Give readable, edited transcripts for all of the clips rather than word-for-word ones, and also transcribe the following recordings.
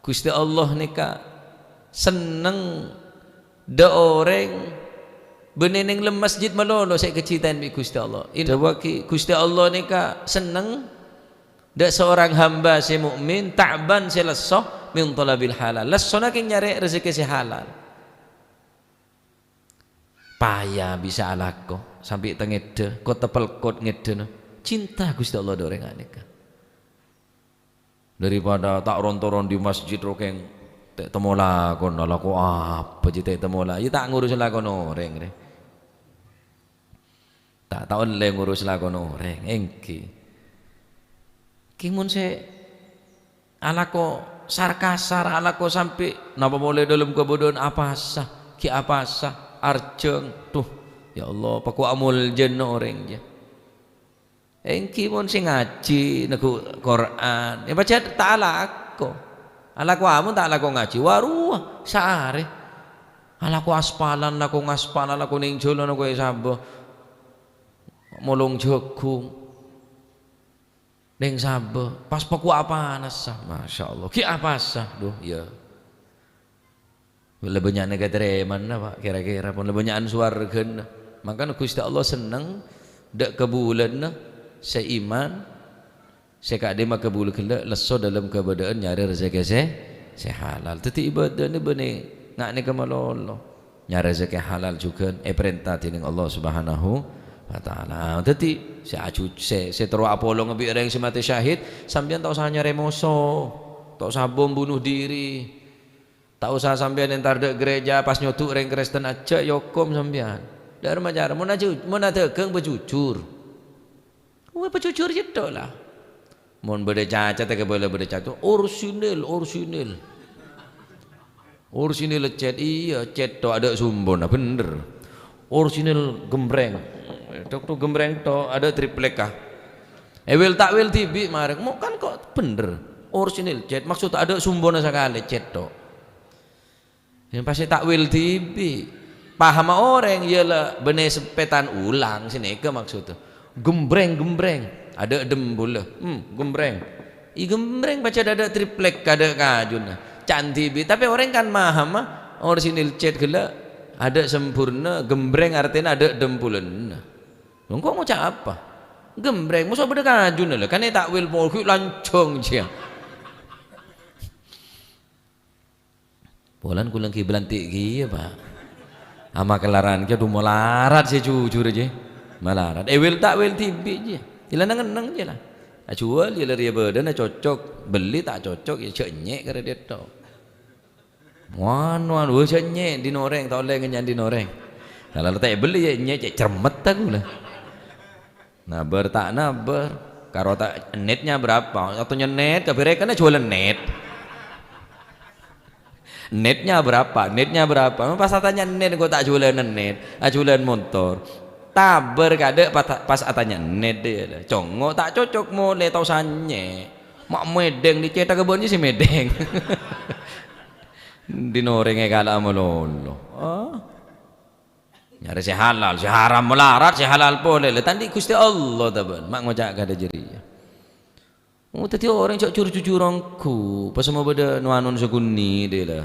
Gusti Allah nika seneng de orang beneneng lem masjid malolo saya kecitan bi Gusti Allah. Indawaki Gusti Allah nika seneng de seorang hamba si mukmin ta'ban si lesoh min talabil halal. Lesoh nak nyari rezeki si halal. Payah bisa alako sampai tengede kau tepel kot ngede no. Cinta Gusti Allah de orang nika. Daripada tak rontoron di masjid rokeng tak temola kono laku apa je tak temola ya tak ngurus lakon orang re tak tahu le ngurus lakon orang engki kimun se alako sarkasar alako sampai napa boleh dalam kebodohan apa sah ki apa sah arjeng tuh ya Allah paku amul jen orang je engki mun sing ngaji nego Quran ya baca tak alako amun tak alako ngaji waruh saare alako aspalan lako ngaspalan lako ning jolo nako sabo molong jagung ning sabo pas paku apa nasah masyaallah ki apa sah duh ya lebih banyak negara mana Pak kira-kira pun lebih banyak suarga makanya Gusti Allah seneng dak kebulan seiman sekade maka bulu kela leso dalam keadaan nyari rezeki se halal teti ibadah ni bene ngak ni kemalolo nyari rezeki halal juga perintah tining Allah Subhanahu wa taala teti se aju se terus apolo ngebi orang semati syahid sampean tak usah nyari moso tak usah bom bunuh diri tak usah sampean entar dek gereja pas nyotuk orang Kristen aja yokom sampean dari majar mun ada keng bejujur wah pecujur itu lah. Mohon beda cacat, tak boleh beda cacat. Orsinil cet iya cet to ada sumbon, bener. Orsinil gembreng, tok tu gembreng to ada triplek kah? Ewil takwil tibi marek, mau kan kok bener. Orsinil cet maksud ada sumbon sekali cet to. Yang pasti takwil tibi. Paham orang ialah benih sepetan ulang sini ke maksudnya. Gembreng ada dem bola gembreng gembreng baca ada triplek ada kajun cantibi tapi orang kan maham orisinil cet gela ada sempurna gembreng artinya ada dempulen kok mau cak apa gembreng musuh beda kajun lah kan takwil polku lancong dia bulan kulang ki belantik ki Pak ama kelaran ki du melarat sih jujur aja malarat ewil tak wel tibi je ila nang je lah jual ila dia badan cocok beli tak cocok ya cenyek kare dia to wan we cenyek di noreng tau le ngenyan di noreng kalau tak beli ya nyek cermet aku lah nabar tak nabar karo tak netnya berapa atau net kabeh kan jualan netnya berapa pas tanya net gua tak jualan net jualan motor taber kade pas atanya net dia congo tak cocok mulai tau sanye mak medeng dicetak kebunnya si medeng dinorengnya kala melolo nyari si halal si haram melarat si halal boleh tadi Gusti Allah taban mak ngocak kada jeriya tadi orang cok curang-curangku pas mau beda nuanun seguni dia lah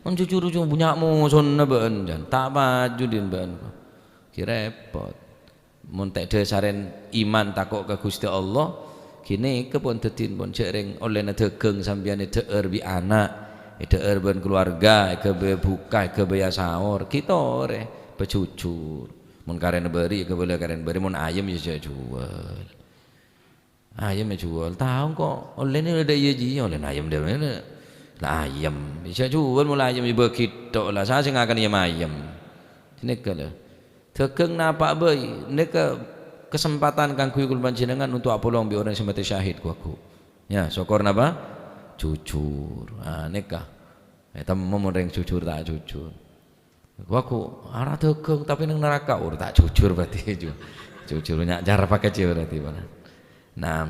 curang punya mu sonna ban tak maju din ban repot mun tak dasaren iman takok ke Gusti Allah kini kepon tetin pun cereng oleh tegeng sampeyan deur bi anak deur ben keluarga ke buka ke baya sahur kita ore becujur mun karen beri ke boleh karen beri mun ayam ya jual ayam jual tahu kok oleh ni ada ye ji oleh ayam dia lah ayam bisa jual mulai ayam ibu kita lah saya sing akan ayam ini kalau tegeng napa bayi neka kesempatan kang kuy kul panjenengan untuk apolong bi orang semati syahid ku aku ya syukur napa jujur neka eta momong jujur tak jujur aku arah tegeng tapi nang neraka tak jujur berarti jujur nyak cara pakai berarti nah